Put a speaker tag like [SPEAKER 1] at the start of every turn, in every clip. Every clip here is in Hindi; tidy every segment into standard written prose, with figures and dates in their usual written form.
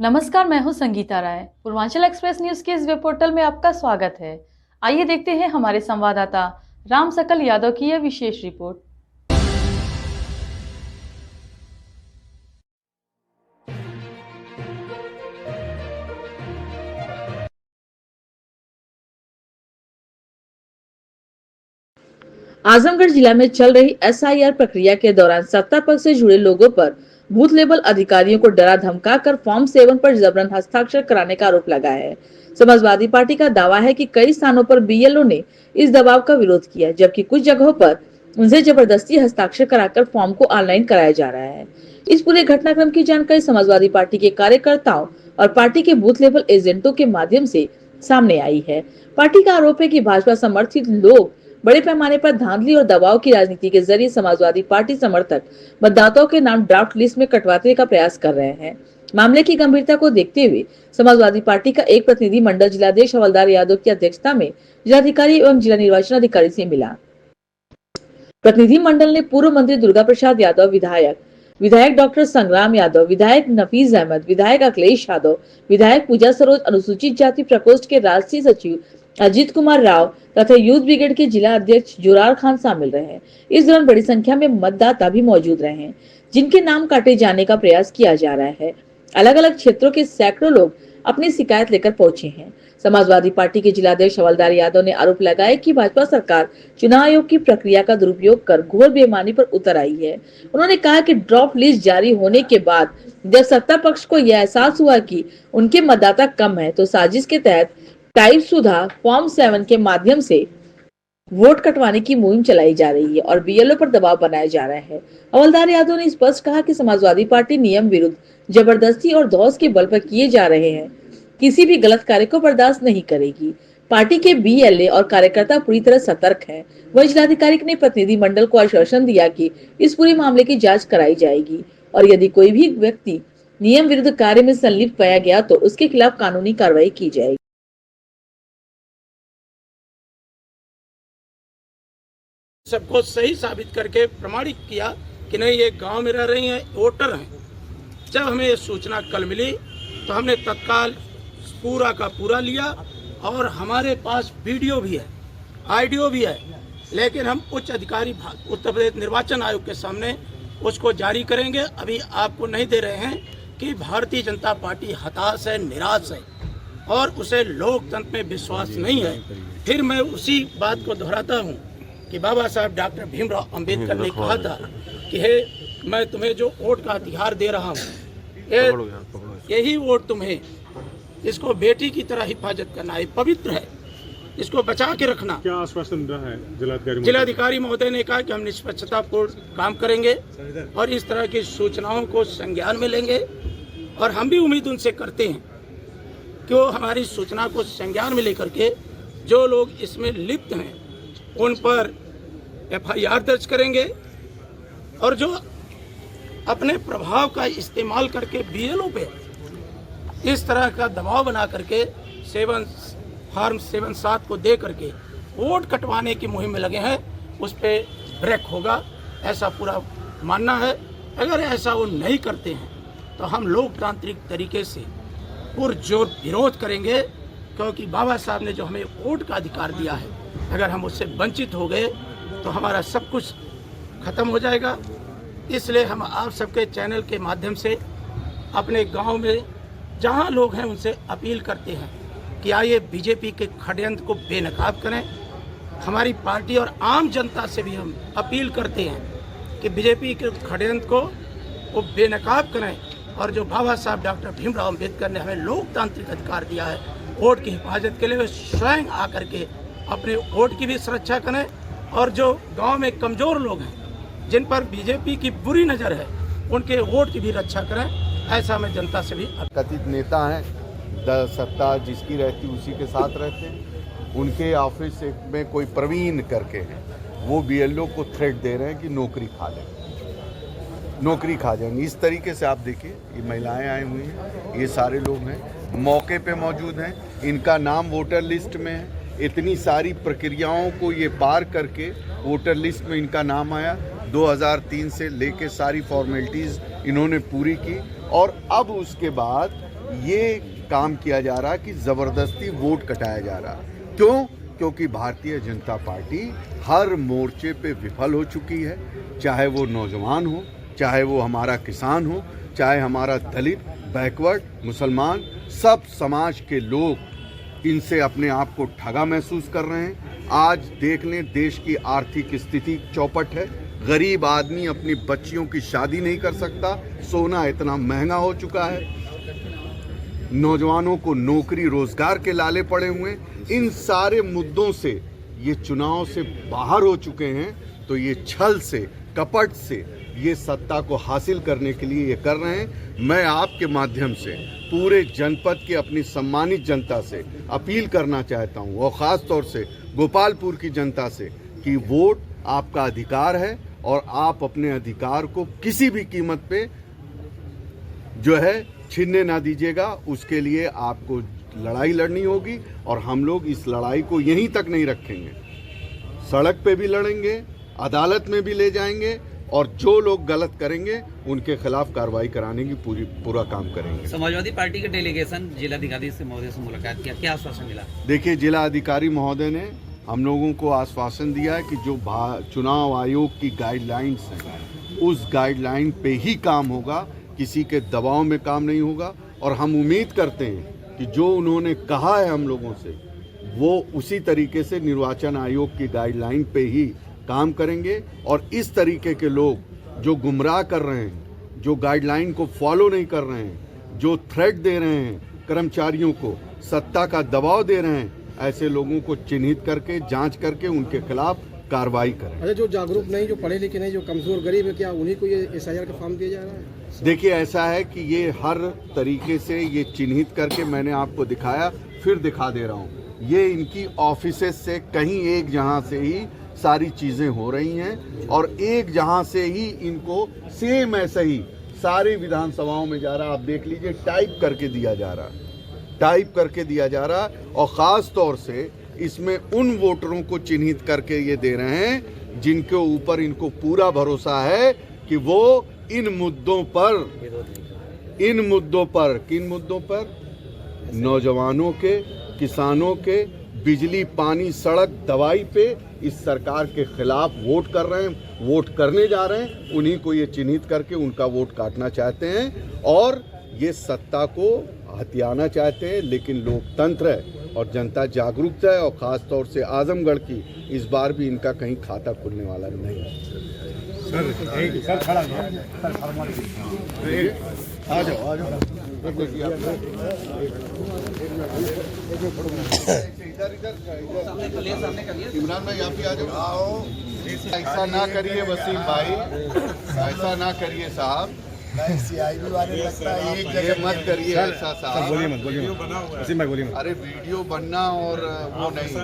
[SPEAKER 1] नमस्कार, मैं हूं संगीता राय। पूर्वांचल एक्सप्रेस न्यूज के इस वेब पोर्टल में आपका स्वागत है। आइए देखते हैं हमारे संवाददाता राम सकल यादव की यह विशेष रिपोर्ट। आजमगढ़ जिला में चल रही एसआईआर प्रक्रिया के दौरान सत्ता पक्ष से जुड़े लोगों पर बूथ लेवल अधिकारियों को डरा धमका कर फॉर्म 7 पर जबरन हस्ताक्षर कराने का आरोप लगा है। समाजवादी पार्टी का दावा है कि कई स्थानों पर बीएलओ ने इस दबाव का विरोध किया, जबकि कुछ जगहों पर उनसे जबरदस्ती हस्ताक्षर कराकर फॉर्म को ऑनलाइन कराया जा रहा है। इस पूरे घटनाक्रम की जानकारी समाजवादी पार्टी के कार्यकर्ताओं और पार्टी के बूथ लेवल एजेंटों के माध्यम से सामने आई है। पार्टी का आरोप है कि भाजपा समर्थित लोग बड़े पैमाने पर धांधली और दबाव की राजनीति के जरिए समाजवादी पार्टी समर्थक मतदाताओं के नाम ड्राफ्ट लिस्ट में कटवाने का प्रयास कर रहे हैं। मामले की गंभीरता को देखते हुए समाजवादी पार्टी का एक प्रतिनिधि मंडल जिलाध्यक्ष हवलदार यादव की अध्यक्षता में जिलाधिकारी एवं जिला निर्वाचन अधिकारी से मिला। प्रतिनिधि मंडल ने पूर्व मंत्री दुर्गा प्रसाद यादव, विधायक डॉक्टर संग्राम यादव, विधायक नफीस अहमद, विधायक अखिलेश यादव, विधायक पूजा सरोज, अनुसूचित जाति प्रकोष्ठ के राष्ट्रीय सचिव अजीत कुमार राव तथा यूथ ब्रिगेड के जिला अध्यक्ष जुरार खान शामिल रहे। इस दौरान बड़ी संख्या में मतदाता भी मौजूद रहे, जिनके नाम काटे जाने का प्रयास किया जा रहा है। अलग अलग क्षेत्रों के सैकड़ों लोग अपनी शिकायत लेकर पहुंचे हैं। समाजवादी पार्टी के जिलाध्यक्ष हवलदार यादव ने आरोप लगाया कि भाजपा सरकार चुनाव आयोग की प्रक्रिया का दुरुपयोग कर घोर बेईमानी पर उतर आई है। उन्होंने कहा कि ड्रॉप लिस्ट जारी होने के बाद जब सत्ता पक्ष को यह एहसास हुआ कि उनके मतदाता कम है, तो साजिश के तहत टाइप सुधा फॉर्म 7 के माध्यम से वोट कटवाने की मुहिम चलाई जा रही है और बीएलओ पर दबाव बनाया जा रहा है। हवलदार यादव ने स्पष्ट कहा कि समाजवादी पार्टी नियम विरुद्ध, जबरदस्ती और धौंस के बल पर किए जा रहे हैं किसी भी गलत कार्य को बर्दाश्त नहीं करेगी। पार्टी के बीएलए और कार्यकर्ता पूरी तरह सतर्क हैं। वहीं जिलाधिकारी ने प्रतिनिधि मंडल को आश्वासन दिया कि इस पूरे मामले की जांच कराई जाएगी और यदि कोई भी व्यक्ति नियम विरुद्ध कार्य में संलिप्त पाया गया तो उसके खिलाफ कानूनी कार्रवाई की जाएगी।
[SPEAKER 2] सबको सही साबित करके प्रमाणित किया कि नहीं, ये गांव में रह रही हैं, वोटर हैं। जब हमें ये सूचना कल मिली तो हमने तत्काल पूरा का पूरा लिया और हमारे पास वीडियो भी है, ऑडियो भी है, लेकिन हम उच्च अधिकारी उत्तर प्रदेश निर्वाचन आयोग के सामने उसको जारी करेंगे। अभी आपको नहीं दे रहे हैं कि भारतीय जनता पार्टी हताश है, निराश है और उसे लोकतंत्र में विश्वास नहीं है। फिर मैं उसी बात को दोहराता हूँ कि बाबा साहब डॉक्टर भीमराव अंबेडकर ने कहा था कि हे, मैं तुम्हें जो वोट का अधिकार दे रहा हूँ, यही वोट तुम्हें, इसको बेटी की तरह हिफाजत करना है, पवित्र है, इसको बचा के रखना।
[SPEAKER 3] क्या आश्वासन रहा है
[SPEAKER 2] जिलाधिकारी महोदय ने कहा कि हम निष्पक्षतापूर्ण काम करेंगे और इस तरह की सूचनाओं को संज्ञान में लेंगे और हम भी उम्मीद उनसे करते हैं कि वो हमारी सूचना को संज्ञान में लेकर के जो लोग इसमें लिप्त हैं उन पर एफआईआर दर्ज करेंगे और जो अपने प्रभाव का इस्तेमाल करके बीएलओ पे इस तरह का दबाव बना करके फॉर्म 7 को दे करके वोट कटवाने की मुहिम में लगे हैं, उस पर ब्रेक होगा, ऐसा पूरा मानना है। अगर ऐसा वो नहीं करते हैं तो हम लोकतांत्रिक तरीके से पुरजोर विरोध करेंगे, क्योंकि बाबा साहब ने जो हमें वोट का अधिकार दिया है, अगर हम उससे वंचित हो गए तो हमारा सब कुछ खत्म हो जाएगा। इसलिए हम आप सबके चैनल के माध्यम से अपने गांव में जहां लोग हैं उनसे अपील करते हैं कि आइए बीजेपी के षड्यंत्र को बेनकाब करें। हमारी पार्टी और आम जनता से भी हम अपील करते हैं कि बीजेपी के षड्यंत्र को वो बेनकाब करें और जो बाबा साहब डॉक्टर भीमराव अंबेडकर ने हमें लोकतांत्रिक अधिकार दिया है वोट की हिफाजत के लिए, वे स्वयं आकर के अपने वोट की भी सुरक्षा करें और जो गांव में कमज़ोर लोग हैं जिन पर बीजेपी की बुरी नज़र है उनके वोट की भी रक्षा करें। ऐसा मैं जनता से भी
[SPEAKER 4] कथित नेता हैं, सत्ता जिसकी रहती उसी के साथ रहते हैं। उनके ऑफिस में कोई प्रवीण करके हैं, वो बीएलओ को थ्रेट दे रहे हैं कि नौकरी खा लेंगे, नौकरी खा जाएंगे। इस तरीके से आप देखिए, ये महिलाएं आई हुई हैं, ये सारे लोग हैं, मौके पे मौजूद हैं, इनका नाम वोटर लिस्ट में है। इतनी सारी प्रक्रियाओं को ये पार करके वोटर लिस्ट में इनका नाम आया। 2003 से लेके सारी फॉर्मेलिटीज़ इन्होंने पूरी की और अब उसके बाद ये काम किया जा रहा है कि ज़बरदस्ती वोट कटाया जा रहा है। क्यों? क्योंकि भारतीय जनता पार्टी हर मोर्चे पे विफल हो चुकी है, चाहे वो नौजवान हो, चाहे वो हमारा किसान हो, चाहे हमारा दलित, बैकवर्ड, मुसलमान, सब समाज के लोग इनसे अपने आप को ठगा महसूस कर रहे हैं। आज देख लें, देश की आर्थिक स्थिति चौपट है, गरीब आदमी अपनी बच्चियों की शादी नहीं कर सकता, सोना इतना महंगा हो चुका है, नौजवानों को नौकरी रोजगार के लाले पड़े हुए हैं। इन सारे मुद्दों से ये चुनाव से बाहर हो चुके हैं, तो ये छल से, कपट से ये सत्ता को हासिल करने के लिए ये कर रहे हैं। मैं आपके माध्यम से पूरे जनपद की अपनी सम्मानित जनता से अपील करना चाहता हूँ, और ख़ास तौर से गोपालपुर की जनता से, कि वोट आपका अधिकार है और आप अपने अधिकार को किसी भी कीमत पे जो है छीनने ना दीजिएगा। उसके लिए आपको लड़ाई लड़नी होगी, और हम लोग इस लड़ाई को यहीं तक नहीं रखेंगे, सड़क पे भी लड़ेंगे, अदालत में भी ले जाएंगे, और जो लोग गलत करेंगे उनके खिलाफ कार्रवाई कराने की पूरा काम करेंगे।
[SPEAKER 5] समाजवादी पार्टी के डेलीगेशन जिलाधिकारी से महोदय से मुलाकात किया, क्या आश्वासन मिला?
[SPEAKER 4] देखिए, जिला अधिकारी महोदय ने हम लोगों को आश्वासन दिया है कि जो चुनाव आयोग की गाइडलाइंस हैं उस गाइडलाइन पे ही काम होगा, किसी के दबाव में काम नहीं होगा। और हम उम्मीद करते हैं कि जो उन्होंने कहा है हम लोगों से, वो उसी तरीके से निर्वाचन आयोग की गाइडलाइन पे ही काम करेंगे। और इस तरीके के लोग जो गुमराह कर रहे हैं, जो गाइडलाइन को फॉलो नहीं कर रहे हैं, जो थ्रेट दे रहे हैं कर्मचारियों को, सत्ता का दबाव दे रहे हैं, ऐसे लोगों को चिन्हित करके, जांच करके उनके खिलाफ कार्रवाई करें।
[SPEAKER 6] अरे जो जागरूक नहीं, जो पढ़े लिखे नहीं, जो कमजोर गरीब है, क्या उन्हीं को ये SIR का फॉर्म दिया जा रहा है?
[SPEAKER 4] देखिए, ऐसा है कि ये हर तरीके से ये चिन्हित करके, मैंने आपको दिखाया, फिर दिखा दे रहा हूँ, ये इनकी ऑफिसेज से कहीं एक जहाँ से ही सारी चीज़ें हो रही हैं, और एक जहाँ से ही इनको सेम ऐसा ही सारी विधानसभाओं में जा रहा है। आप देख लीजिए, टाइप करके दिया जा रहा है, टाइप करके दिया जा रहा है। और ख़ास तौर से इसमें उन वोटरों को चिन्हित करके ये दे रहे हैं जिनके ऊपर इनको पूरा भरोसा है कि वो इन मुद्दों पर, किन मुद्दों पर? नौजवानों के, किसानों के, बिजली, पानी, सड़क, दवाई पे इस सरकार के खिलाफ वोट कर रहे हैं, वोट करने जा रहे हैं। उन्हीं को ये चिन्हित करके उनका वोट काटना चाहते हैं, और ये सत्ता को हथियाना चाहते हैं। लेकिन लोकतंत्र है और जनता जागरूक है, और ख़ास तौर से आजमगढ़ की इस बार भी इनका कहीं खाता खुलने वाला नहीं है। आ जाओ। इमरान भाई, आप ही आ जाओ। ऐसा ना करिए वसीम भाई, ऐसा ना करिए साहब,
[SPEAKER 7] CIB वाले लगता है एक
[SPEAKER 4] ये
[SPEAKER 7] जगह
[SPEAKER 4] मत करिए ऐसा साहब।
[SPEAKER 3] बोलिए मत वसीम भाई, बोलिए मत।
[SPEAKER 4] अरे वीडियो बनना और वो नहीं।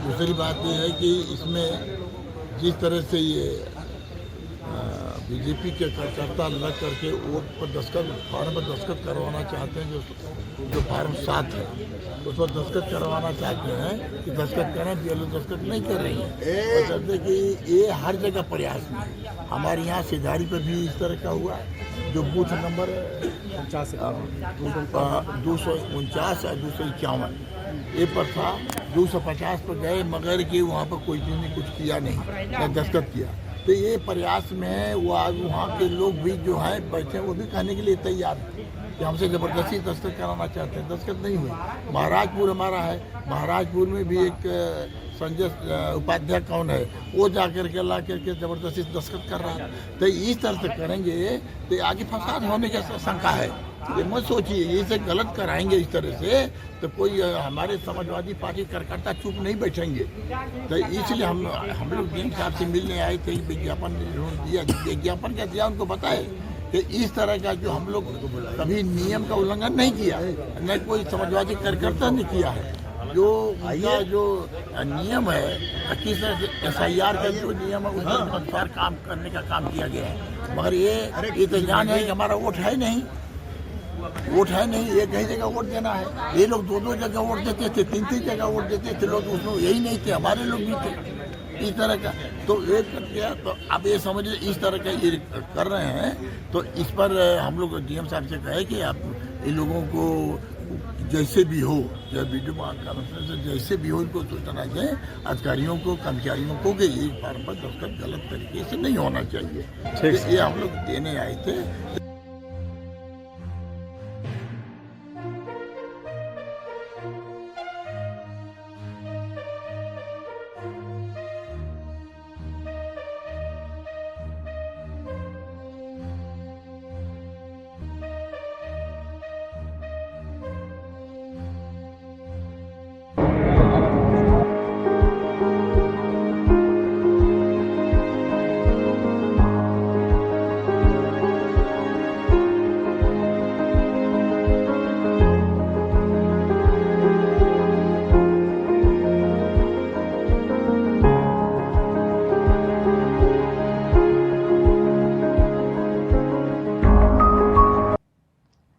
[SPEAKER 7] दूसरी बात ये है कि इसमें जिस तरह से ये बीजेपी के कार्यकर्ता लग करके वोट पर दस्तखत, फॉर्म पर दस्तखत करवाना चाहते हैं, जो फॉर्म 7 है उस पर दस्तखत करवाना चाहते हैं कि दस्तखत करें, BLO दस्तखत नहीं कर रही है। कहते कि ये हर जगह प्रयास में है। हमारे यहाँ सिधारी पर भी इस तरह का हुआ, जो बूथ नंबर 249 या 251 ये पर था, 250 पर गए, मगर कि वहाँ पर कोई चीज़ ने कुछ किया नहीं, या दस्तखत किया। तो ये प्रयास में वो आज वहाँ के लोग भी जो हैं बैठे, वो भी कहने के लिए तैयार हैं कि हमसे ज़बरदस्ती दस्तखत कराना चाहते हैं। दस्तखत नहीं हुई। महाराजपुर हमारा है, महाराजपुर में भी एक संजय उपाध्याय कौन है, वो जा करके ला करके ज़बरदस्ती दस्तखत कर रहा है। तो इस तरह से करेंगे तो आगे फसाद होने की शंका है। ये मत सोचिए, ये से गलत कराएंगे इस तरह से तो कोई हमारे समाजवादी पार्टी कार्यकर्ता चुप नहीं बैठेंगे। तो इसलिए हम लोग डीएम साहब से मिलने आए थे, विज्ञापन दिया, विज्ञापन क्या दिया उनको बताए कि इस तरह का जो हम लोग कभी नियम का उल्लंघन नहीं किया, न कोई समाजवादी कार्यकर्ता ने किया है। जो उनका जो नियम है, किस तरह से SIR का जो नियम है उसके अनुसार काम करने का काम किया गया है। मगर ये तो जान है कि हमारा वोट है नहीं, एक ही जगह वोट देना है। ये लोग 2-2 जगह वोट देते थे, 3-3 जगह वोट देते थे लोग, उसमें यही नहीं थे, हमारे लोग भी थे। इस तरह का तो एक कर दिया। तो अब ये समझिए इस तरह का ये कर रहे हैं। तो इस पर हम लोग डीएम साहब से कहे कि आप इन लोगों को जैसे भी हो, या वीडियो कॉन्फ्रेंस से जैसे भी हो इनको सूचना दें अधिकारियों को, कर्मचारियों को कि ये फार्म पर दस्तखत गलत तरीके से नहीं होना चाहिए। ये हम लोग देने आए थे।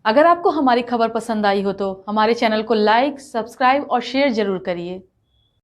[SPEAKER 1] अगर आपको हमारी खबर पसंद आई हो तो हमारे चैनल को लाइक, सब्सक्राइब और शेयर जरूर करिए।